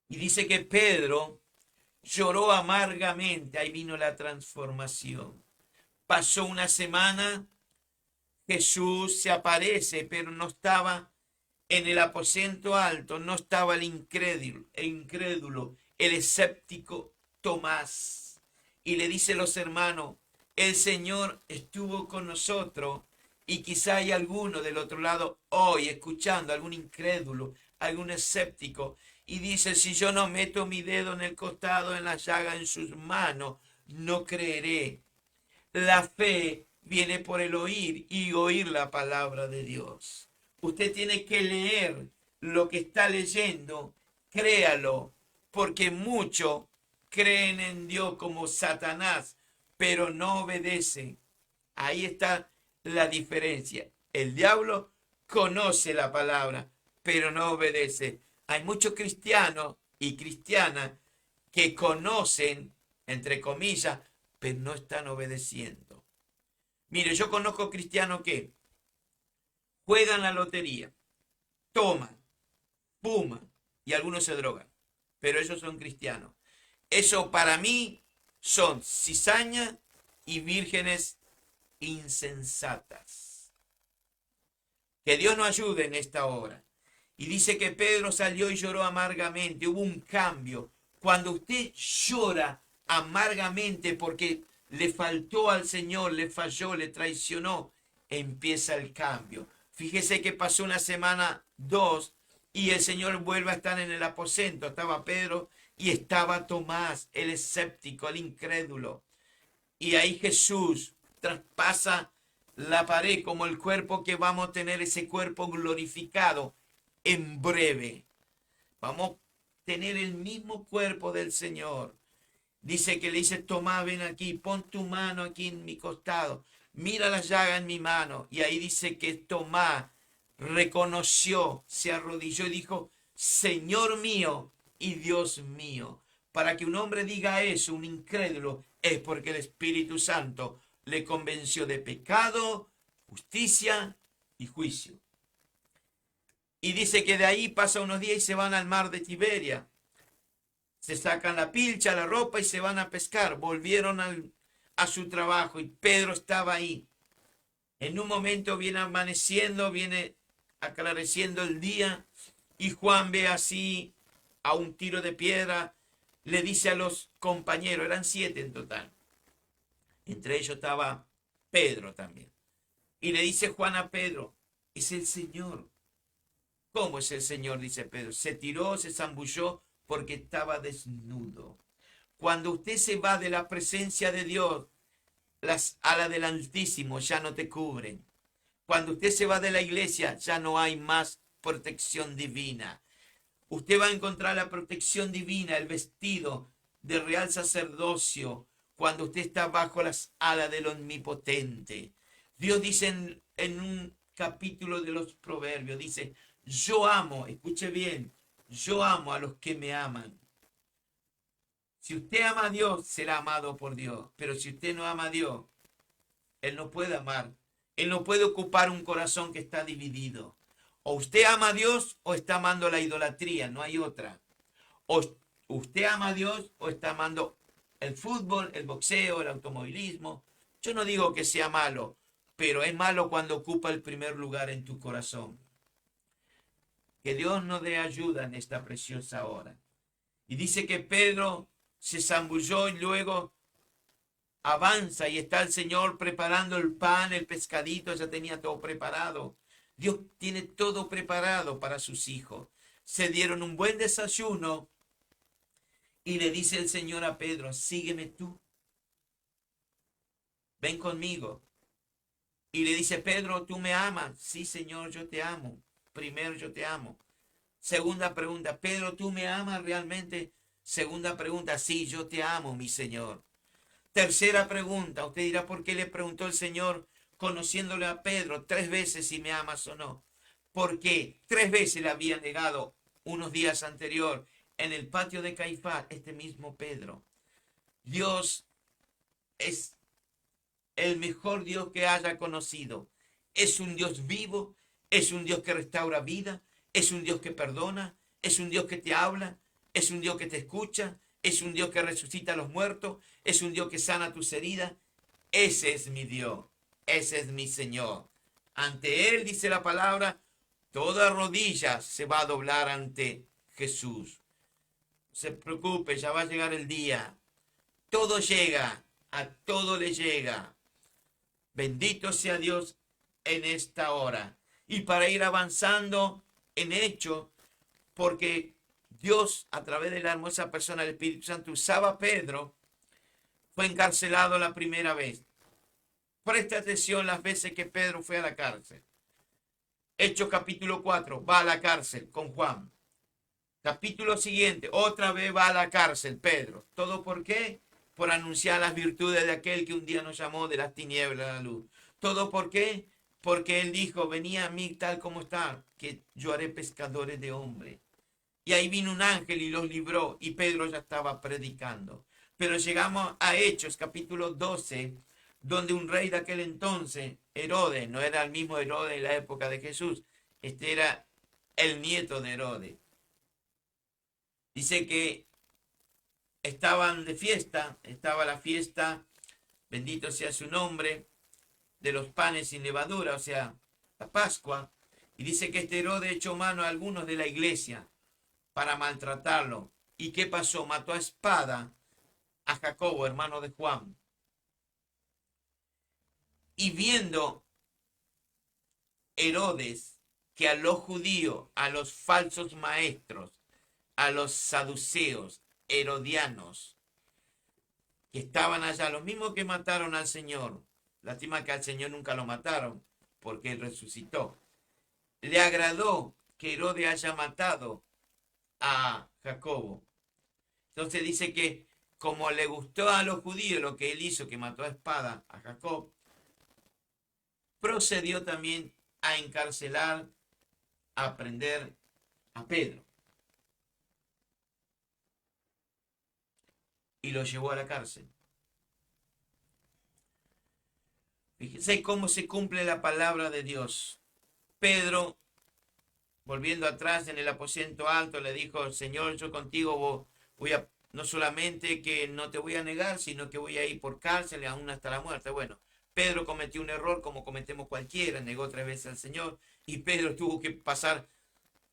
Y dice que Pedro lloró amargamente. Ahí vino la transformación. Pasó una semana, Jesús se aparece, pero no estaba en el aposento alto, no estaba el escéptico Tomás. Y le dice a los hermanos, el Señor estuvo con nosotros y quizá hay alguno del otro lado hoy escuchando, algún incrédulo, algún escéptico, y dice, si yo no meto mi dedo en el costado, en la llaga, en sus manos, no creeré. La fe viene por el oír y oír la palabra de Dios. Usted tiene que leer lo que está leyendo, créalo, porque muchos creen en Dios como Satanás, pero no obedecen. Ahí está la diferencia. El diablo conoce la palabra, pero no obedece. Hay muchos cristianos y cristianas que conocen, entre comillas, pero no están obedeciendo. Mire, yo conozco cristianos que juegan la lotería, toman, fuman y algunos se drogan, pero ellos son cristianos. Eso para mí son cizaña y vírgenes insensatas. Que Dios nos ayude en esta hora. Y dice que Pedro salió y lloró amargamente. Hubo un cambio. Cuando usted llora amargamente porque le faltó al Señor, le falló, le traicionó, empieza el cambio. Fíjese que pasó una semana, dos, y el Señor vuelve a estar en el aposento. Estaba Pedro y estaba Tomás, el escéptico, el incrédulo. Y ahí Jesús traspasa la pared como el cuerpo que vamos a tener, ese cuerpo glorificado en breve. Vamos a tener el mismo cuerpo del Señor. Dice que le dice, Tomás, ven aquí, pon tu mano aquí en mi costado, mira la llaga en mi mano. Y ahí dice que Tomás reconoció, se arrodilló y dijo, Señor mío y Dios mío. Para que un hombre diga eso, un incrédulo, es porque el Espíritu Santo le convenció de pecado, justicia y juicio. Y dice que de ahí pasa unos días y se van al mar de Tiberia. Se sacan la pilcha, la ropa y se van a pescar. Volvieron a su trabajo y Pedro estaba ahí. En un momento viene amaneciendo, viene aclareciendo el día y Juan ve así a un tiro de piedra, le dice a los compañeros, eran 7 en total. Entre ellos estaba Pedro también. Y le dice Juan a Pedro, es el Señor. ¿Cómo es el Señor? Dice Pedro. Se tiró, se zambulló porque estaba desnudo. Cuando usted se va de la presencia de Dios, las alas del Altísimo ya no te cubren. Cuando usted se va de la iglesia, ya no hay más protección divina. Usted va a encontrar la protección divina, el vestido de real sacerdocio, cuando usted está bajo las alas del Omnipotente. Dios dice en un capítulo de los Proverbios, dice, yo amo, escuche bien, yo amo a los que me aman. Si usted ama a Dios, será amado por Dios. Pero si usted no ama a Dios, Él no puede amar. Él no puede ocupar un corazón que está dividido. O usted ama a Dios o está amando la idolatría, no hay otra. O usted ama a Dios o está amando el fútbol, el boxeo, el automovilismo. Yo no digo que sea malo, pero es malo cuando ocupa el primer lugar en tu corazón. Que Dios nos dé ayuda en esta preciosa hora. Y dice que Pedro se zambulló y luego avanza y está el Señor preparando el pan, el pescadito, ya tenía todo preparado. Dios tiene todo preparado para sus hijos. Se dieron un buen desayuno y le dice el Señor a Pedro, sígueme tú, ven conmigo. Y le dice, Pedro, ¿tú me amas? Sí, Señor, yo te amo. Primero, yo te amo. Segunda pregunta, Pedro, ¿tú me amas realmente? Segunda pregunta, sí, yo te amo, mi Señor. Tercera pregunta, usted dirá, ¿por qué le preguntó el Señor, conociéndole a Pedro, 3 veces si me amas o no? Porque 3 veces le había negado unos días anterior en el patio de Caifás, este mismo Pedro. Dios es el mejor Dios que haya conocido. Es un Dios vivo, es un Dios que restaura vida, es un Dios que perdona, es un Dios que te habla, es un Dios que te escucha, es un Dios que resucita a los muertos, es un Dios que sana tus heridas. Ese es mi Dios, ese es mi Señor. Ante Él, dice la palabra, toda rodilla se va a doblar ante Jesús. No se preocupe, ya va a llegar el día. Todo llega, a todo le llega. Bendito sea Dios en esta hora. Y para ir avanzando en hecho, porque Dios a través de la hermosa persona del Espíritu Santo usaba a Pedro, fue encarcelado la primera vez. Presta atención las veces que Pedro fue a la cárcel. Hechos capítulo 4, va a la cárcel con Juan. Capítulo siguiente, otra vez va a la cárcel Pedro. ¿Todo por qué? Por anunciar las virtudes de aquel que un día nos llamó de las tinieblas a la luz. ¿Todo por qué? Porque él dijo, venía a mí tal como está, que yo haré pescadores de hombres. Y ahí vino un ángel y los libró y Pedro ya estaba predicando. Pero llegamos a Hechos capítulo 12, donde un rey de aquel entonces, Herodes, no era el mismo Herodes de la época de Jesús, este era el nieto de Herodes. Dice que estaban de fiesta, estaba la fiesta, bendito sea su nombre, de los panes sin levadura, o sea, la Pascua, y dice que este Herodes echó mano a algunos de la iglesia para maltratarlo. ¿Y qué pasó? Mató a espada a Jacobo, hermano de Juan. Y viendo Herodes que a los judíos, a los falsos maestros, a los saduceos, herodianos, que estaban allá, los mismos que mataron al Señor, lástima que al Señor nunca lo mataron, porque Él resucitó, le agradó que Herodes haya matado a Jacobo. Entonces dice que como le gustó a los judíos lo que él hizo, que mató a espada a Jacob, procedió también a encarcelar, a prender a Pedro. Y lo llevó a la cárcel. Fíjense cómo se cumple la palabra de Dios. Pedro, volviendo atrás en el aposento alto, le dijo, Señor, yo contigo voy a, no solamente que no te voy a negar, sino que voy a ir por cárcel aún hasta la muerte. Bueno, Pedro cometió un error como cometemos cualquiera, negó 3 veces al Señor, y Pedro tuvo que pasar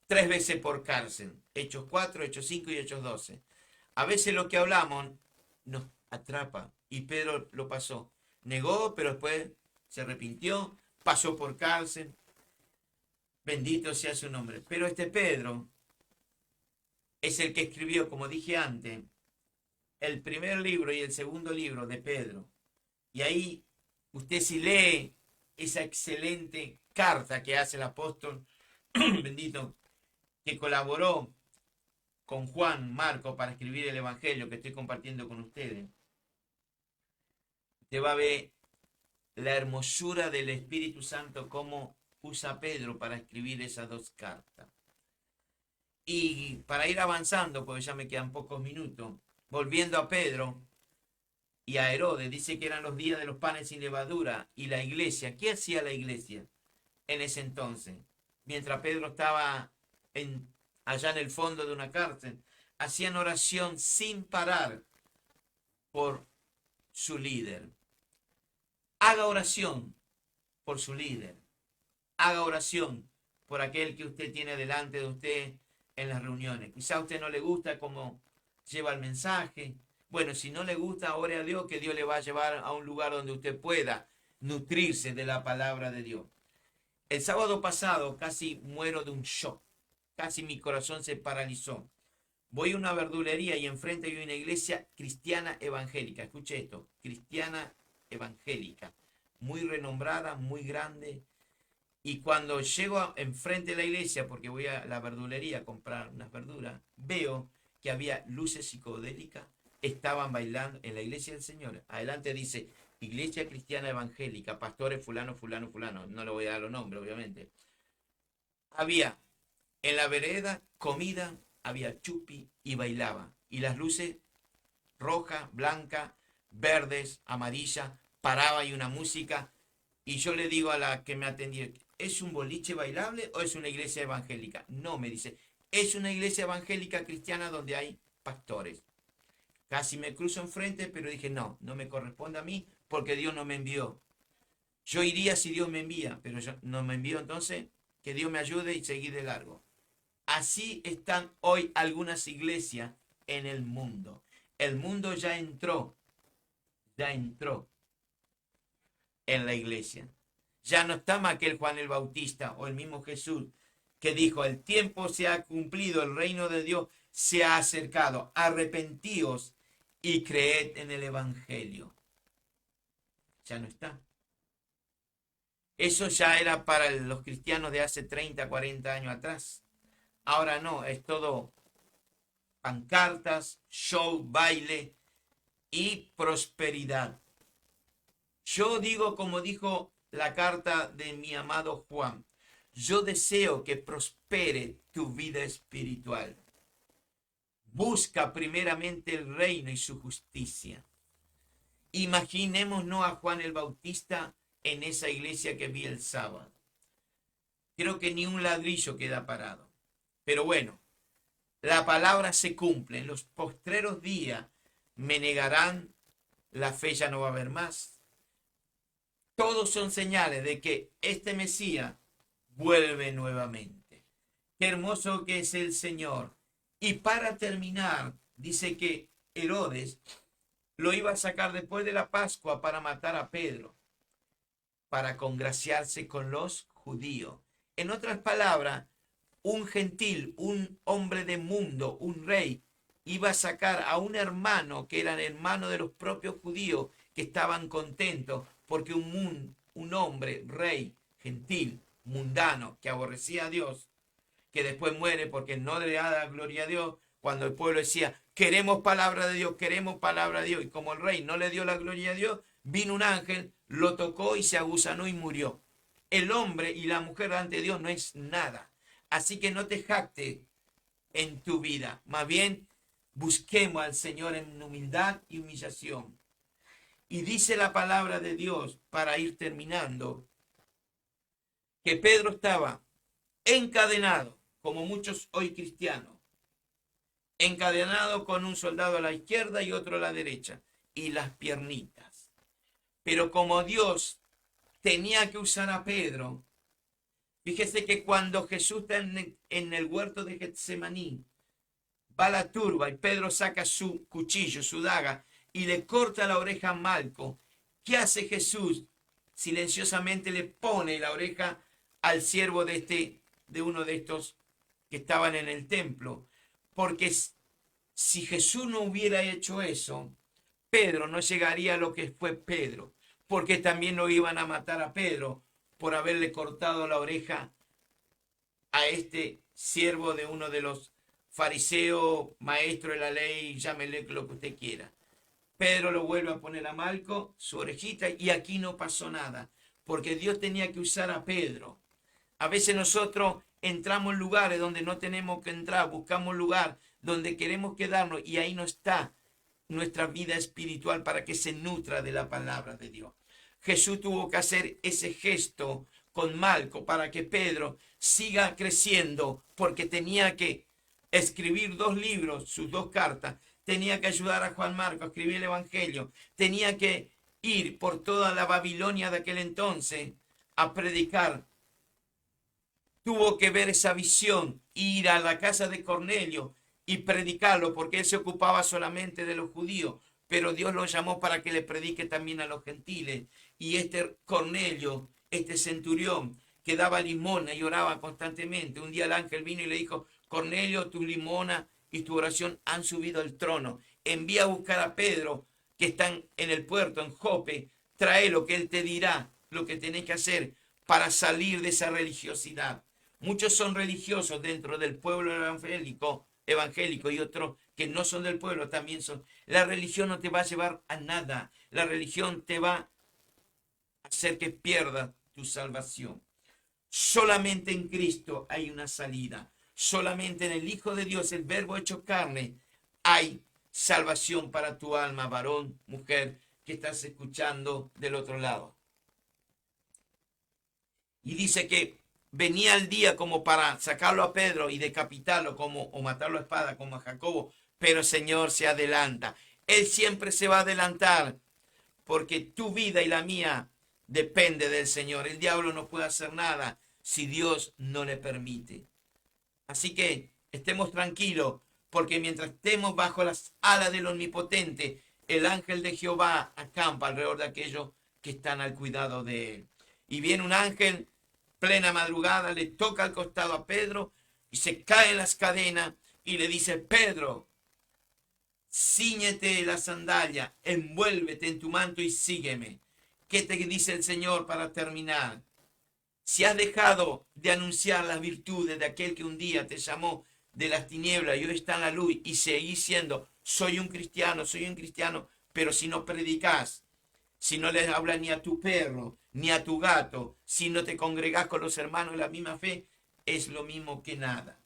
3 veces por cárcel. Hechos 4, Hechos 5 y Hechos 12. A veces lo que hablamos nos atrapa, y Pedro lo pasó. Negó, pero después se arrepintió, pasó por cárcel. Bendito sea su nombre. Pero este Pedro es el que escribió, como dije antes, el primer libro y el segundo libro de Pedro. Y ahí usted si lee esa excelente carta que hace el apóstol, bendito, que colaboró con Juan Marco para escribir el Evangelio que estoy compartiendo con ustedes, usted va a ver la hermosura del Espíritu Santo, cómo usa Pedro para escribir esas 2 cartas. Y para ir avanzando, porque ya me quedan pocos minutos, volviendo a Pedro y a Herodes, dice que eran los días de los panes sin levadura, y la iglesia, ¿qué hacía la iglesia en ese entonces? Mientras Pedro estaba allá en el fondo de una cárcel, hacían oración sin parar por su líder. Haga oración por su líder. Haga oración por aquel que usted tiene delante de usted en las reuniones. Quizá a usted no le gusta cómo lleva el mensaje. Bueno, si no le gusta, ore a Dios, que Dios le va a llevar a un lugar donde usted pueda nutrirse de la palabra de Dios. El sábado pasado casi muero de un shock. Casi mi corazón se paralizó. Voy a una verdulería y enfrente hay una iglesia cristiana evangélica. Escuche esto, cristiana evangélica. Muy renombrada, muy grande. Y cuando llego enfrente de la iglesia, porque voy a la verdulería a comprar unas verduras, veo que había luces psicodélicas, estaban bailando en la iglesia del Señor. Adelante dice, Iglesia Cristiana Evangélica, pastores fulano, fulano, fulano. No le voy a dar los nombres, obviamente. Había en la vereda comida, había chupi y bailaba. Y las luces rojas, blancas, verdes, amarillas, paraba y una música. Y yo le digo a la que me atendió, ¿es un boliche bailable o es una iglesia evangélica? No, me dice, es una iglesia evangélica cristiana donde hay pastores. Casi me cruzo enfrente, pero dije, no, no me corresponde a mí porque Dios no me envió. Yo iría si Dios me envía, pero yo no me envió, entonces que Dios me ayude y seguir de largo. Así están hoy algunas iglesias en el mundo. El mundo ya entró en la iglesia. Ya no está más aquel Juan el Bautista o el mismo Jesús que dijo, el tiempo se ha cumplido, el reino de Dios se ha acercado, arrepentíos y creed en el Evangelio. Ya no está. Eso ya era para los cristianos de hace 30, 40 años atrás. Ahora no, es todo pancartas, show, baile y prosperidad. Yo digo como dijo la carta de mi amado Juan, yo deseo que prospere tu vida espiritual. Busca primeramente el reino y su justicia. Imaginémonos a Juan el Bautista en esa iglesia que vi el sábado. Creo que ni un ladrillo queda parado. Pero bueno, la palabra se cumple. En los postreros días me negarán, la fe ya no va a haber más. Todos son señales de que este Mesías vuelve nuevamente. Qué hermoso que es el Señor. Y para terminar, dice que Herodes lo iba a sacar después de la Pascua para matar a Pedro, para congraciarse con los judíos. En otras palabras, un gentil, un hombre de mundo, un rey, iba a sacar a un hermano que era el hermano de los propios judíos que estaban contentos porque un hombre, rey, gentil, mundano, que aborrecía a Dios, que después muere porque no le da la gloria a Dios, cuando el pueblo decía, queremos palabra de Dios, queremos palabra de Dios, y como el rey no le dio la gloria a Dios, vino un ángel, lo tocó y se agusanó y murió. El hombre y la mujer ante Dios no es nada. Así que no te jactes en tu vida. Más bien, busquemos al Señor en humildad y humillación. Y dice la palabra de Dios, para ir terminando, que Pedro estaba encadenado, como muchos hoy cristianos, encadenado con un soldado a la izquierda y otro a la derecha, y las piernitas. Pero como Dios tenía que usar a Pedro, fíjese que cuando Jesús está en el huerto de Getsemaní, va la turba y Pedro saca su cuchillo, su daga, y le corta la oreja a Malco. ¿Qué hace Jesús? Silenciosamente le pone la oreja al siervo de uno de estos que estaban en el templo. Porque si Jesús no hubiera hecho eso, Pedro no llegaría a lo que fue Pedro, porque también lo iban a matar a Pedro por haberle cortado la oreja a este siervo de uno de los fariseos, maestro de la ley, llámele lo que usted quiera. Pedro lo vuelve a poner a Malco, su orejita, y aquí no pasó nada, porque Dios tenía que usar a Pedro. A veces nosotros entramos en lugares donde no tenemos que entrar, buscamos lugar donde queremos quedarnos y ahí no está nuestra vida espiritual para que se nutra de la palabra de Dios. Jesús tuvo que hacer ese gesto con Malco para que Pedro siga creciendo, porque tenía que escribir 2 libros, sus 2 cartas, tenía que ayudar a Juan Marcos a escribir el Evangelio, tenía que ir por toda la Babilonia de aquel entonces a predicar. Tuvo que ver esa visión, ir a la casa de Cornelio y predicarlo, porque él se ocupaba solamente de los judíos, pero Dios lo llamó para que le predique también a los gentiles. Y este Cornelio, este centurión, que daba limosna y oraba constantemente, un día el ángel vino y le dijo, Cornelio, tu limosna y tu oración han subido al trono. Envía a buscar a Pedro, que están en el puerto, en Jope, tráelo, que él te dirá lo que tenés que hacer para salir de esa religiosidad. Muchos son religiosos dentro del pueblo evangélico y otros que no son del pueblo también son. La religión no te va a llevar a nada. La religión te va a hacer que pierdas tu salvación. Solamente en Cristo hay una salida. Solamente en el Hijo de Dios, el Verbo hecho carne, hay salvación para tu alma, varón, mujer, que estás escuchando del otro lado. Y dice que venía el día como para sacarlo a Pedro y decapitarlo o matarlo a espada como a Jacobo, pero el Señor se adelanta. Él siempre se va a adelantar porque tu vida y la mía depende del Señor. El diablo no puede hacer nada si Dios no le permite. Así que estemos tranquilos, porque mientras estemos bajo las alas del Omnipotente, el ángel de Jehová acampa alrededor de aquellos que están al cuidado de él. Y viene un ángel, plena madrugada, le toca al costado a Pedro y se cae en las cadenas y le dice, Pedro, cíñete la sandalia, envuélvete en tu manto y sígueme. ¿Qué te dice el Señor para terminar? Si has dejado de anunciar las virtudes de aquel que un día te llamó de las tinieblas y hoy está en la luz y seguís siendo, soy un cristiano, pero si no predicas, si no les hablas ni a tu perro, ni a tu gato, si no te congregás con los hermanos de la misma fe, es lo mismo que nada.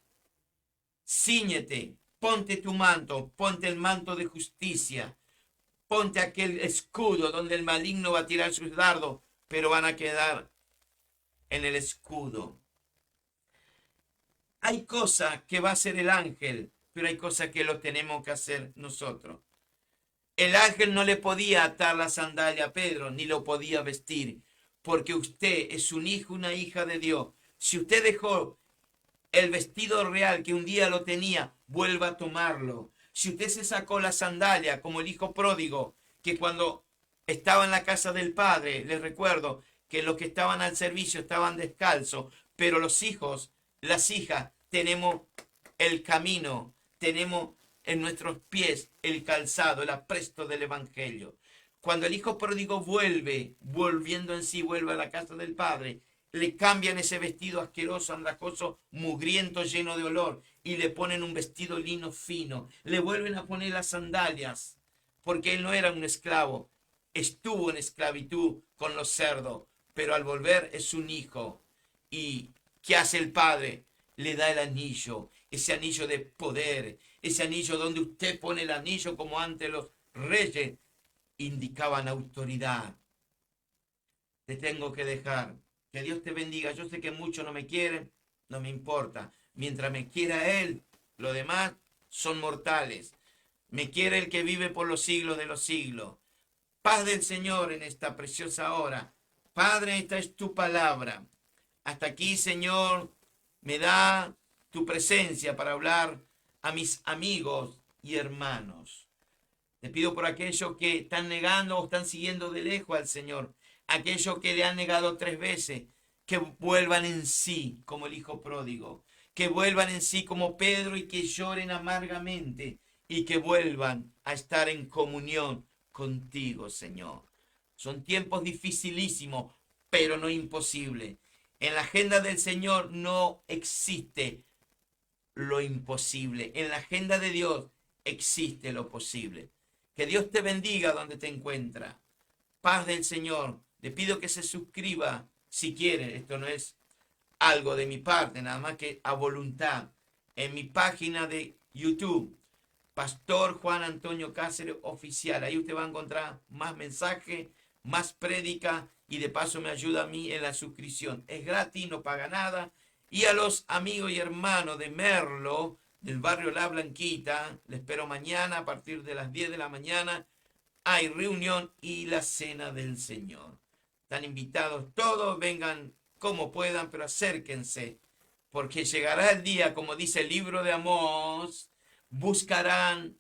Cíñete, ponte tu manto, ponte el manto de justicia, Ponte aquel escudo donde el maligno va a tirar sus dardos, pero van a quedar en el escudo. Hay cosas que va a hacer el ángel, pero hay cosas que lo tenemos que hacer nosotros. El ángel no le podía atar la sandalia a Pedro, ni lo podía vestir, porque usted es un hijo, una hija de Dios. Si usted dejó el vestido real que un día lo tenía, vuelva a tomarlo. Si usted se sacó la sandalia como el hijo pródigo, que cuando estaba en la casa del padre, les recuerdo que los que estaban al servicio estaban descalzos, pero los hijos, las hijas, tenemos el camino, tenemos en nuestros pies el calzado, el apresto del evangelio. Cuando el hijo pródigo vuelve, volviendo en sí, vuelve a la casa del padre, le cambian ese vestido asqueroso, andrajoso, mugriento, lleno de olor, y le ponen un vestido lino fino. Le vuelven a poner las sandalias, porque él no era un esclavo, estuvo en esclavitud con los cerdos, pero al volver es un hijo. ¿Y qué hace el padre? Le da el anillo, ese anillo de poder, ese anillo donde usted pone el anillo como antes los reyes indicaban autoridad. Te tengo que dejar. Que Dios te bendiga. Yo sé que muchos no me quieren, no me importa. Mientras me quiera Él, lo demás son mortales. Me quiere el que vive por los siglos de los siglos. Paz del Señor en esta preciosa hora. Padre, esta es tu palabra. Hasta aquí, Señor, me da tu presencia para hablar a mis amigos y hermanos. Te pido por aquellos que están negando o están siguiendo de lejos al Señor, aquellos que le han negado 3 veces, que vuelvan en sí como el hijo pródigo, que vuelvan en sí como Pedro y que lloren amargamente y que vuelvan a estar en comunión contigo, Señor. Son tiempos dificilísimos, pero no imposibles. En la agenda del Señor no existe lo imposible. En la agenda de Dios existe lo posible. Que Dios te bendiga donde te encuentras. Paz del Señor. Le pido que se suscriba si quiere. Esto no es algo de mi parte, nada más que a voluntad. En mi página de YouTube, Pastor Juan Antonio Cáceres Oficial. Ahí usted va a encontrar más mensajes, más prédica y de paso me ayuda a mí en la suscripción. Es gratis, no paga nada. Y a los amigos y hermanos de Merlo, del barrio La Blanquita, les espero mañana a partir de las 10 de la mañana. Hay reunión y la cena del Señor. Están invitados todos, vengan como puedan, pero acérquense, porque llegará el día, como dice el libro de Amós, buscarán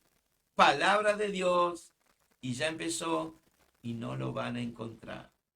palabra de Dios y ya empezó y no lo van a encontrar.